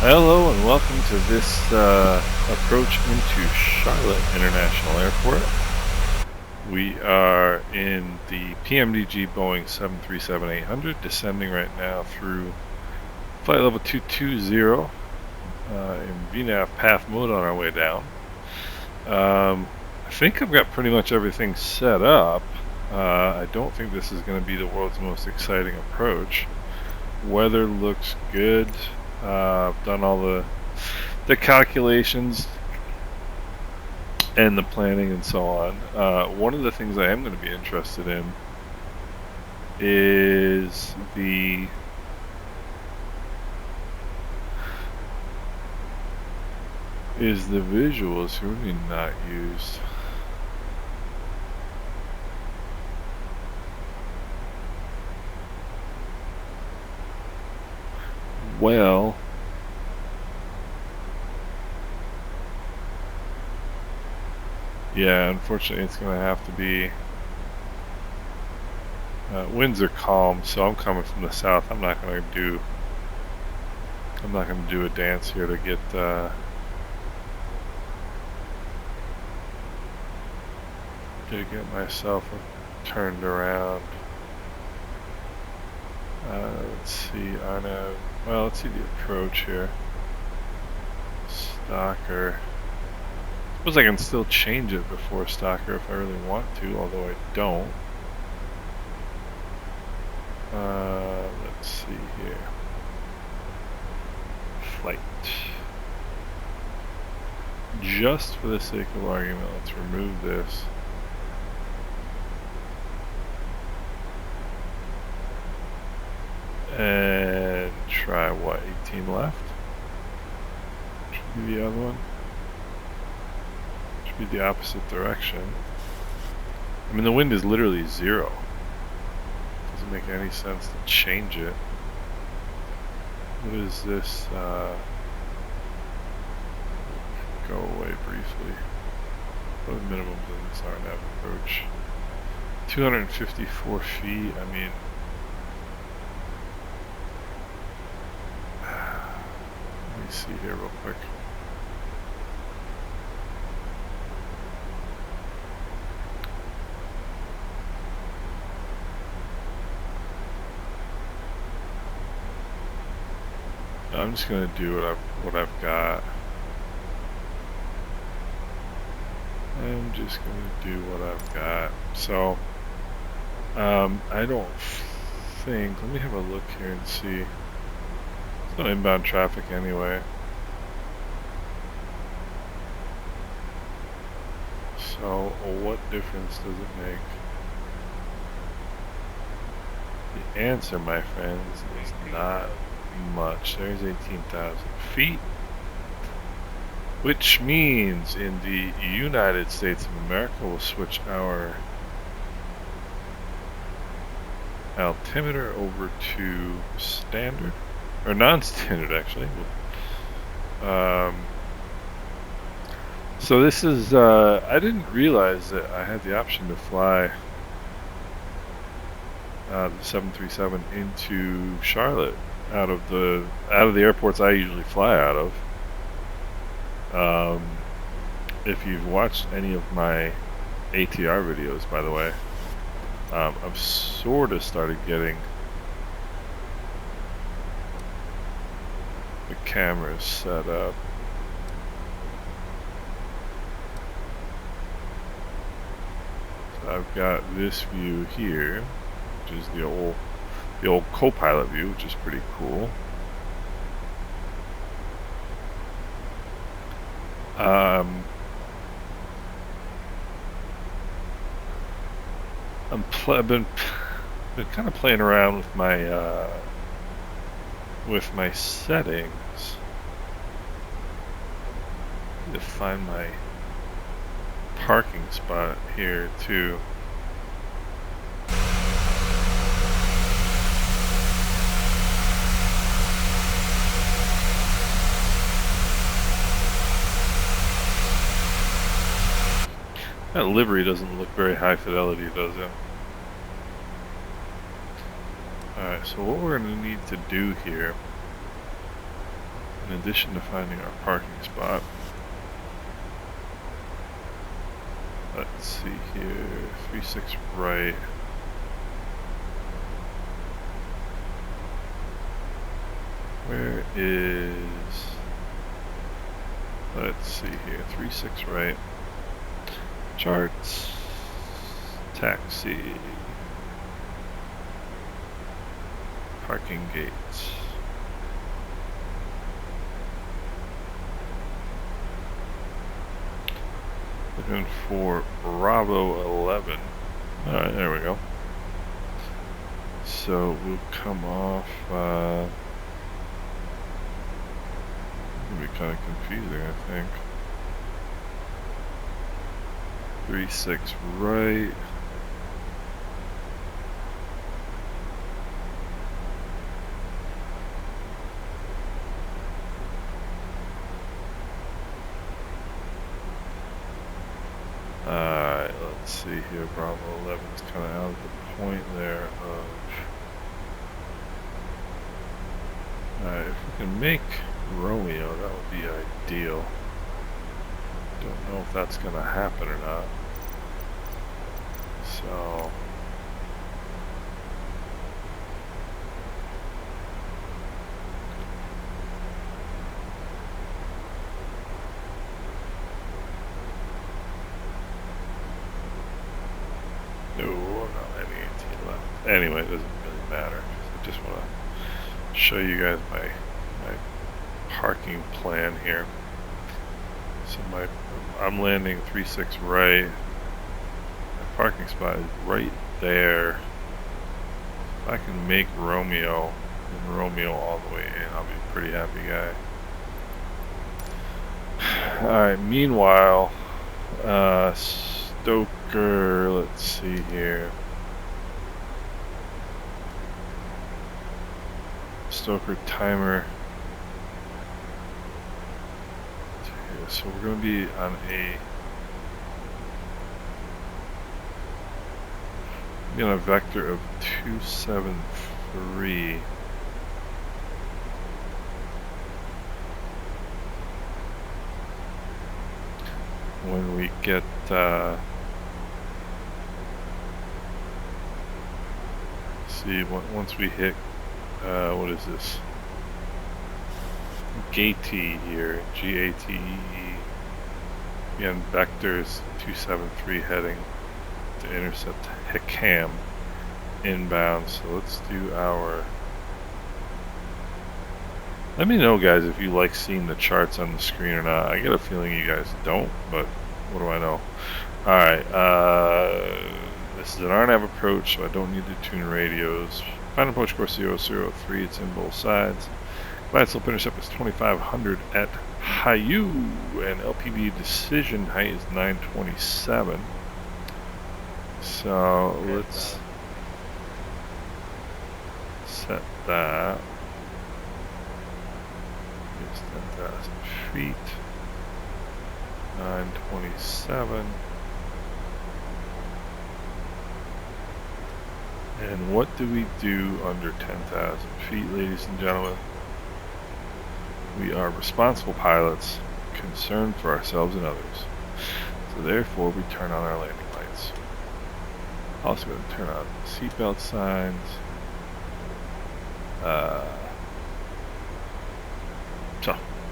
Hello and welcome to this approach into Charlotte International Airport. We are in the PMDG Boeing 737-800, descending right now through flight level 220 in VNAV path mode on our way down. I think I've got pretty much everything set up. I don't think this is going to be the world's most exciting approach. Weather looks good. I've done all the calculations and the planning and so on. One of the things I am going to be interested in is the visuals. Who have we not used? Well, yeah, unfortunately it's going to have to be winds are calm, so I'm coming from the south. I'm not going to do a dance here to get myself turned around. Let's see, Arnav. Well, let's see the approach here. Stalker. I suppose I can still change it before Stalker if I really want to, although I don't. Let's see here. Flight. Just for the sake of argument, let's remove this. And try what, 18 left? Should be the other one. Should be the opposite direction. I mean, the wind is literally 0. Doesn't make any sense to change it. What is this? Go away briefly. What are the minimums in this RNAV approach? 254 feet, I mean... Let me see here real quick. I'm just gonna do what I've got. I'm just gonna do what I've got. So, I don't think. Let me have a look here and see. There's no inbound traffic anyway. So, what difference does it make? The answer, my friends, is not much. There's 18,000 feet, which means in the United States of America we'll switch our altimeter over to standard, or non-standard actually. So this is, I didn't realize that I had the option to fly the 737 into Charlotte out of the airports I usually fly out of. If you've watched any of my ATR videos, by the way, I've sort of started getting the cameras set up. So I've got this view here, which is the old co-pilot view, which is pretty cool. I've been kind of playing around with my settings. I need to find my parking spot here too. That livery doesn't look very high fidelity, does it? Alright, so what we're going to need to do here in addition to finding our parking spot. Let's see here, 36 right. Where is, let's see here, 36 right. Charts, taxi, parking gates. Looking for Bravo 11. Alright, there we go. So we'll come off, it'll be kind of confusing, I think. 36 right. Alright, let's see here. Bravo 11 is kind of out of the point there of. Alright, if we can make Romeo, that would be ideal. Don't know if that's going to happen or not. So. No, not any 18 left. Anyway, it doesn't really matter. I just want to show you guys my parking plan here. So I'm landing 36 right. My parking spot is right there. If I can make Romeo and Romeo all the way in, I'll be a pretty happy guy. Alright, meanwhile, Stoker, let's see here. Stoker timer. So we're going to be on a vector of 273. When we get see once we hit what is this? Gatey here, G-A-T-E-E. Again, vectors 273 heading to intercept Hickam inbound. So let's do our. Let me know, guys, if you like seeing the charts on the screen or not. I get a feeling you guys don't, but what do I know? Alright, this is an RNAV approach, so I don't need to tune radios. Final approach course 003, it's in both sides. Glide slope intercept is 2500 at Hayu, and LPV decision height is 927. So let's set that. It's 10,000 feet. 927. And what do we do under 10,000 feet, ladies and gentlemen? We are responsible pilots, concerned for ourselves and others. So therefore, we turn on our landing lights. Also going to turn on seatbelt signs.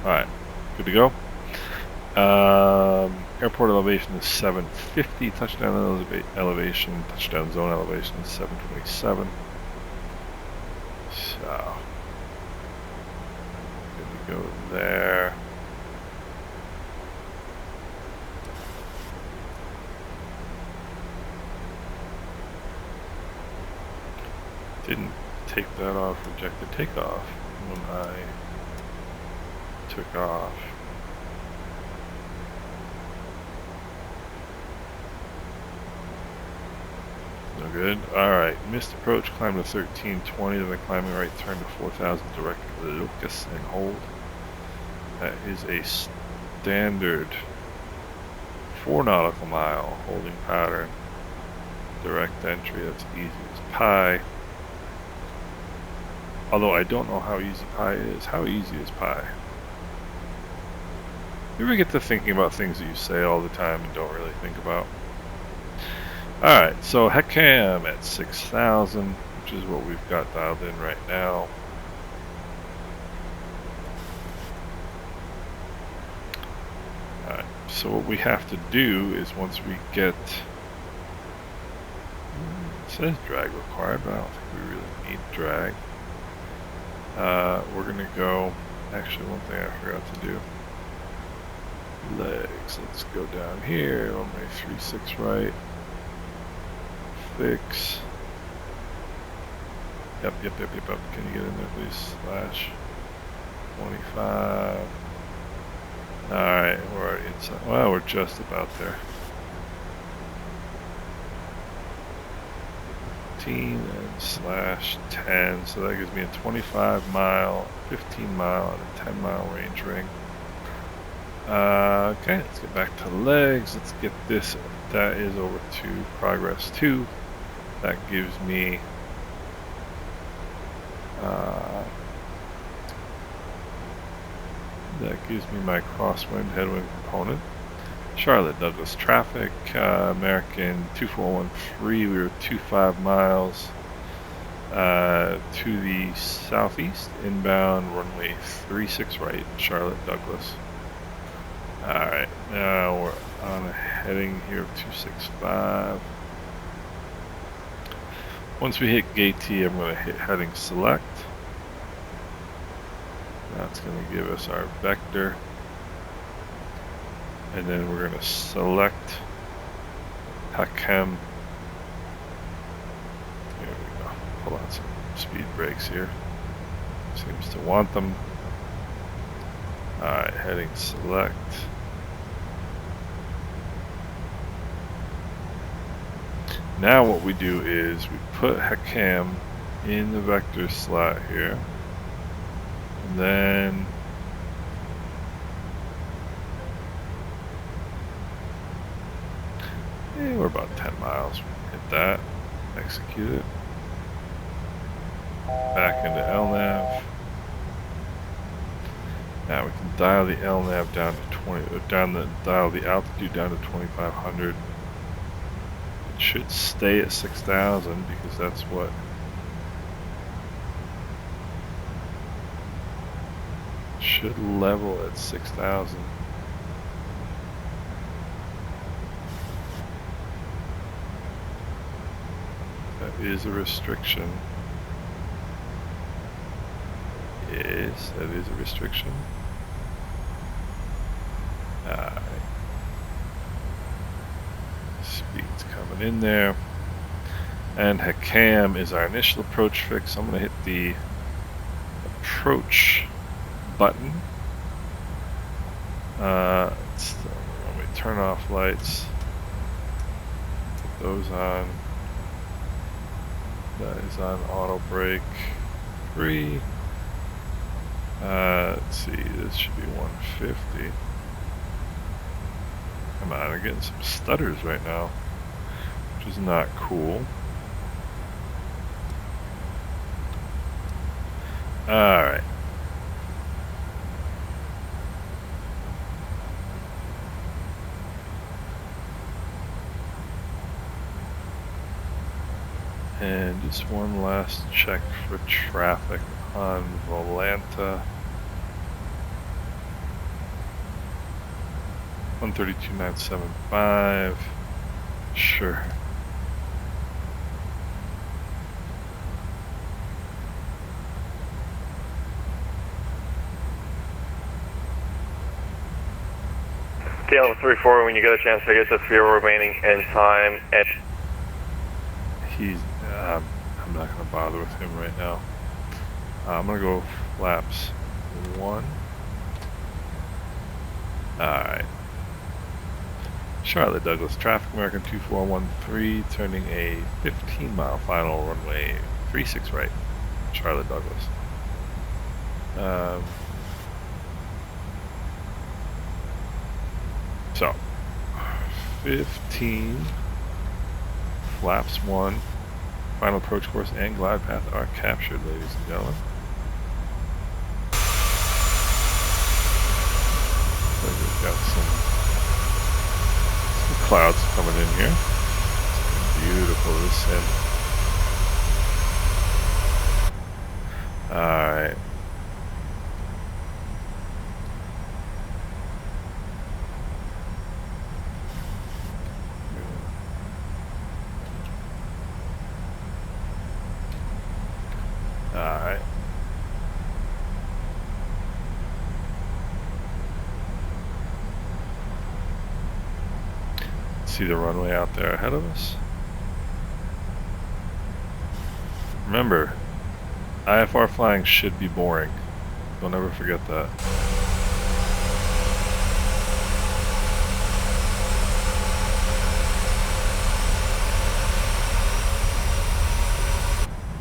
Alright, good to go. Airport elevation is 750, touchdown elevation, touchdown zone elevation is 727. So, good to go there. Didn't take that off, rejected takeoff when I took off. No good. Alright, missed approach, climb to 1320, then climbing right turn to 4000 direct Lucas and hold. That is a standard 4 nautical mile holding pattern. Direct entry, that's easy as pie. Although I don't know how easy pie is. How easy is pie? You ever get to thinking about things that you say all the time and don't really think about? Alright, so HECAM at 6,000, which is what we've got dialed in right now. Alright, so what we have to do is once we get... It says drag required, but I don't think we really need drag. We're going to go... Actually, one thing I forgot to do. Legs. Let's go down here. Runway 36 right. Fix. Yep. Can you get in there, please? Slash 25. Alright, we're already inside. Well, we're just about there. 15 and slash 10. So that gives me a 25 mile, 15 mile, and a 10 mile range ring. Okay, let's get back to legs. Let's get this. That is over to progress 2. That gives me my crosswind headwind component. Charlotte Douglas traffic, American 2413. We were 25 miles to the southeast, inbound runway 36 right, Charlotte Douglas. Alright, now we're on a heading here of 265. Once we hit gate T, I'm going to hit heading select. That's going to give us our vector. And then we're going to select HECAM. There we go. Pull out some speed brakes here. Seems to want them. Alright, heading select. Now what we do is we put HECAM in the vector slot here. And then we're about 10 miles. Hit that. Execute it. Back into LNAV. Now we can dial the LNAV down to dial the altitude down to 2,500. It should stay at 6,000 because that's what should level at 6,000. That is a restriction. Yes, that is a restriction. Speed's coming in there. And HECAM is our initial approach fix. I'm going to hit the approach button. When we turn off lights, put those on. That is on auto brake 3. Let's see, this should be 150. Come on, I'm getting some stutters right now, which is not cool. Alright. And just one last check for traffic on Volanta. 132.975. Sure. KCLT, when you get a chance to get the fuel remaining in time. And he's, I'm not going to bother with him right now. I'm going to go flaps 1. Alright. Charlotte Douglas traffic, American 2413, turning a 15-mile final runway 36 right, Charlotte Douglas. 15, flaps 1, final approach course and glide path are captured, ladies and gentlemen. So we've got clouds coming in here. It's beautiful, this sim. Alright. Alright. See the runway out there ahead of us. Remember, IFR flying should be boring. Don't ever forget that.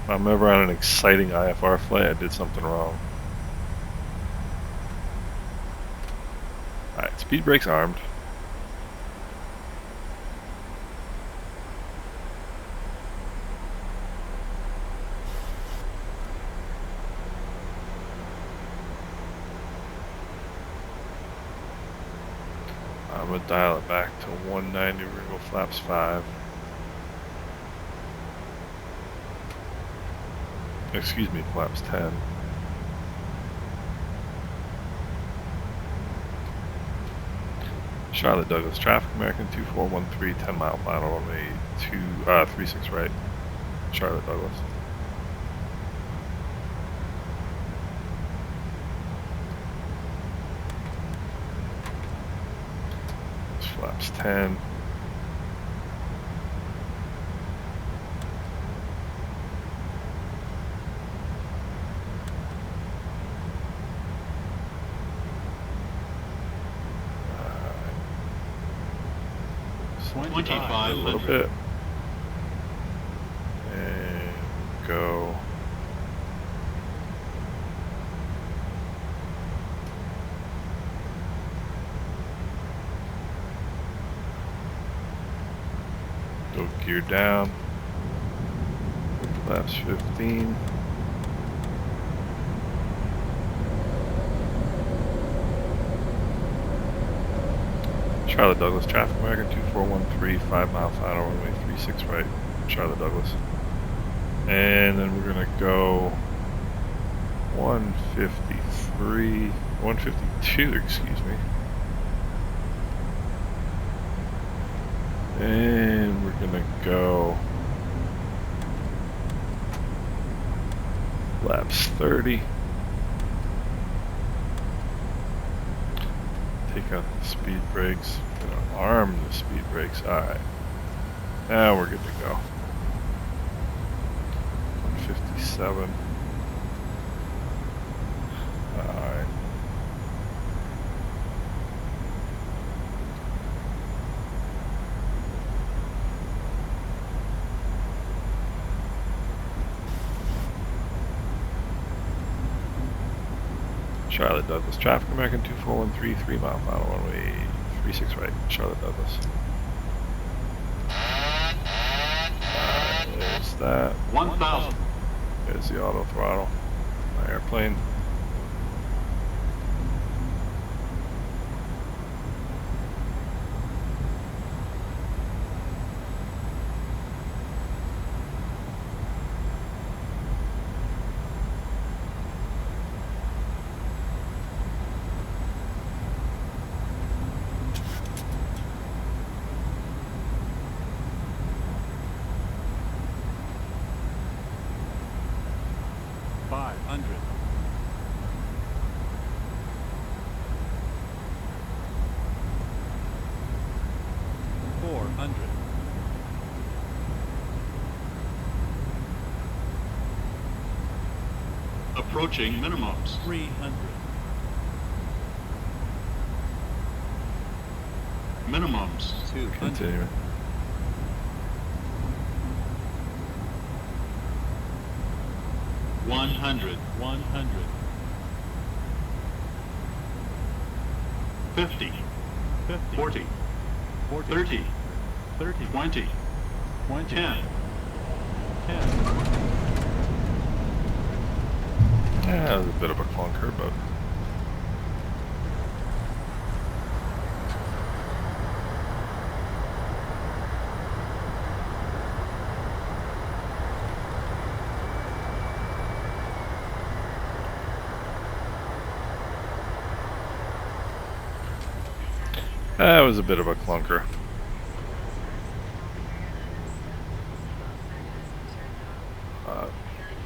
If I'm ever on an exciting IFR flight, I did something wrong. Alright, speed brakes armed. I'm gonna dial it back to 190, we're gonna go flaps 5. Excuse me, flaps 10. Charlotte Douglas, traffic American 2413, 10 mile final runway 36 right. Charlotte Douglas. Flaps 10. A little bit. And go. Go gear down. Flaps 15. Charlotte Douglas, traffic American 2413, 5 mile final runway 36 right. Charlotte Douglas. And then we're gonna go 153, 152, excuse me. And we're gonna go laps 30. Take out the speed brakes. Gonna arm the speed brakes. Alright. Now we're good to go. 157. Alright. Charlotte Douglas, traffic American 2413, 3 mile final runway 36 right. Charlotte Douglas. There's that. 1,000. There's the auto throttle. My airplane. Approaching minimums. 300. Minimums. 200. Continuing. One hundred. 50. 40. 30. 20. 10. Yeah, that was a bit of a clunker, but That was a bit of a clunker.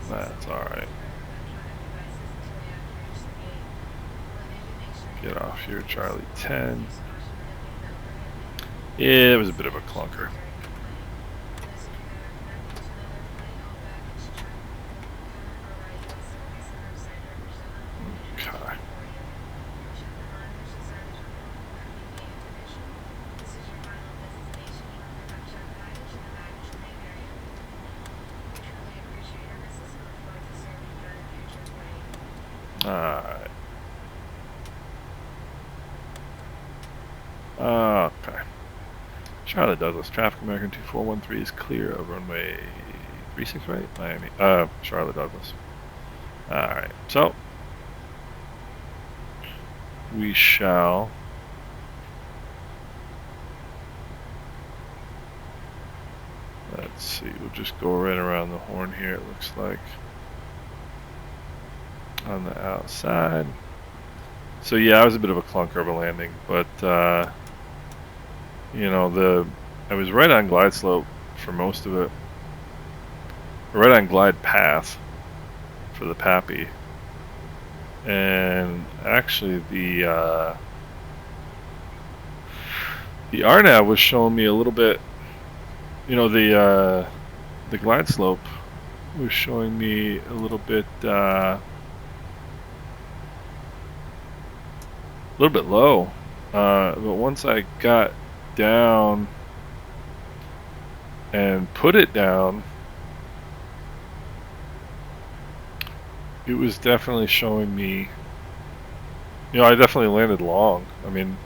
That's alright. Get off here, Charlie 10. Yeah, it was a bit of a clunker. Okay. Alright. Okay. Charlotte Douglas, traffic American 2413 is clear of runway 36, right? Miami. Charlotte Douglas. Alright, so we shall let's see, we'll just go right around the horn here, it looks like. On the outside. So yeah, I was a bit of a clunker of a landing, but you know, I was right on glide slope for most of it. Right on glide path for the Pappy. And actually the RNAV was showing me a little bit, you know, the glide slope was showing me a little bit low, but once I got down and put it down, it was definitely showing me, you know, I definitely landed long. I mean,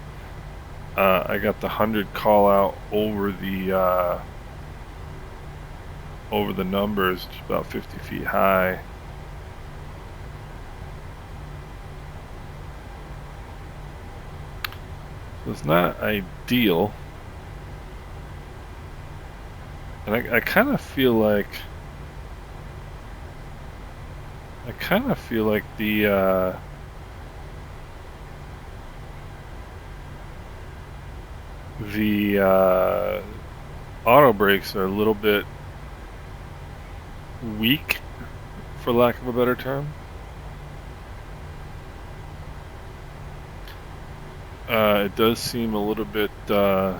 I got the 100 call out over the numbers, just about 50 feet high. So it's not ideal. And I kind of feel like the auto brakes are a little bit weak, for lack of a better term. It does seem a little bit kind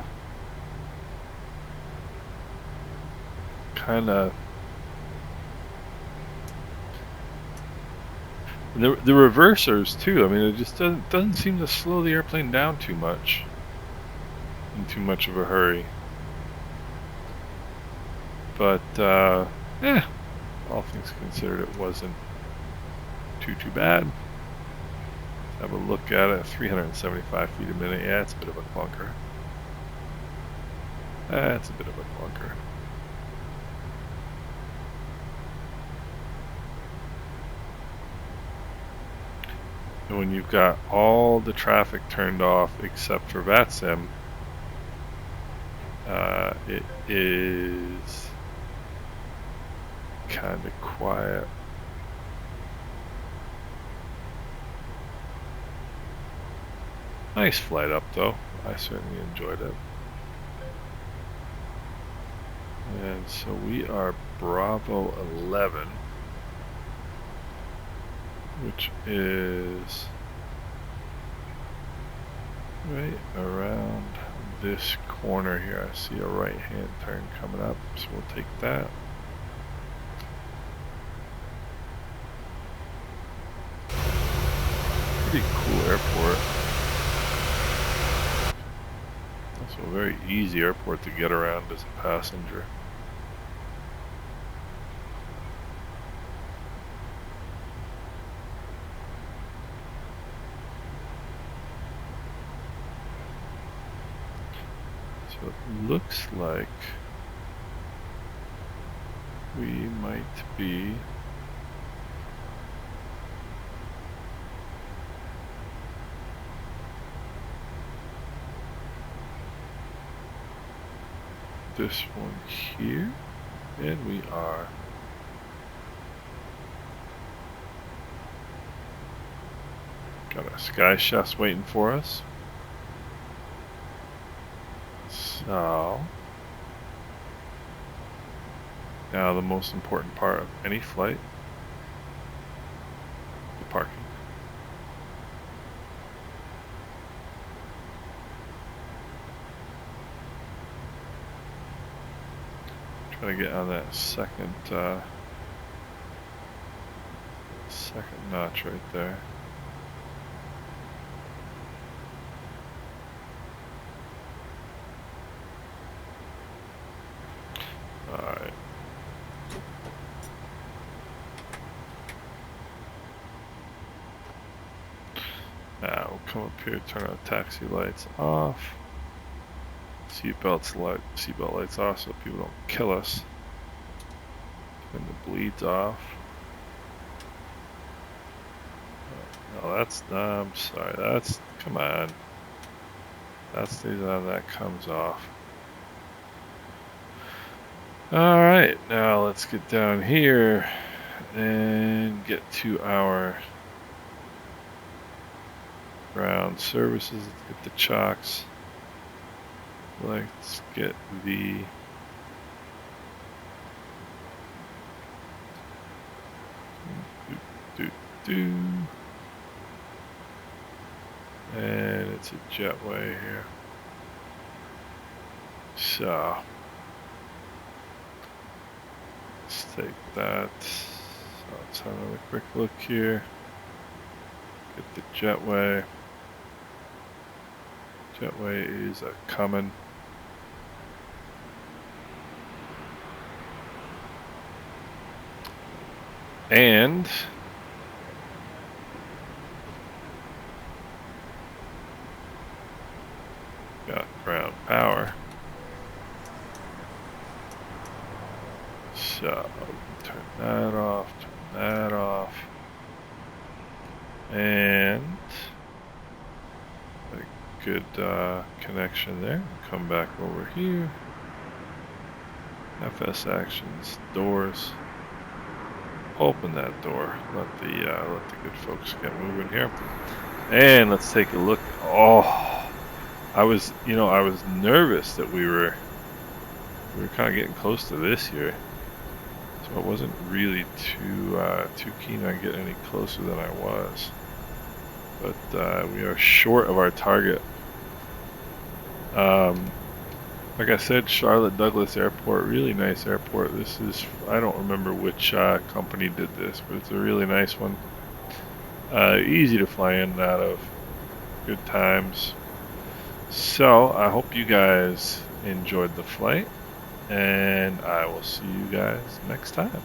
of the reversers too. I mean, it just doesn't seem to slow the airplane down too much in too much of a hurry. But yeah, all things considered, it wasn't too bad. Have a look at it. 375 feet a minute. Yeah, it's a bit of a clunker. That's a bit of a clunker. And when you've got all the traffic turned off except for VATSIM, it is kind of quiet. Nice flight up though. I certainly enjoyed it. And so we are Bravo 11, which is right around this corner here. I see a right hand turn coming up, so we'll take that. Pretty cool airport. Also a very easy airport to get around as a passenger. So it looks like we might be this one here, and we are. Got a sky chef waiting for us. So, now the most important part of any flight, the parking. Try to get on that second notch right there. Alright. Now we'll come up here, turn our taxi lights off. Seatbelt lights off so people don't kill us. Turn the bleeds off. No, that's, I'm sorry, that's, come on. That stays on, that comes off. Alright, now let's get down here and get to our ground services. Let's get the chocks. Let's get the and it's a jetway here. So let's take that. So let's have another quick look here. Get the jetway. Jetway is a coming. And got ground power. So turn that off, turn that off. And a good connection there. Come back over here. FS actions, doors. Open that door. Let the good folks get moving here. And let's take a look. Oh, I was nervous that we were kind of getting close to this here, so I wasn't really too keen on getting any closer than I was. But we are short of our target. Like I said, Charlotte Douglas Airport, really nice airport. This is, I don't remember which company did this, but it's a really nice one. Easy to fly in and out of, good times. So I hope you guys enjoyed the flight, and I will see you guys next time.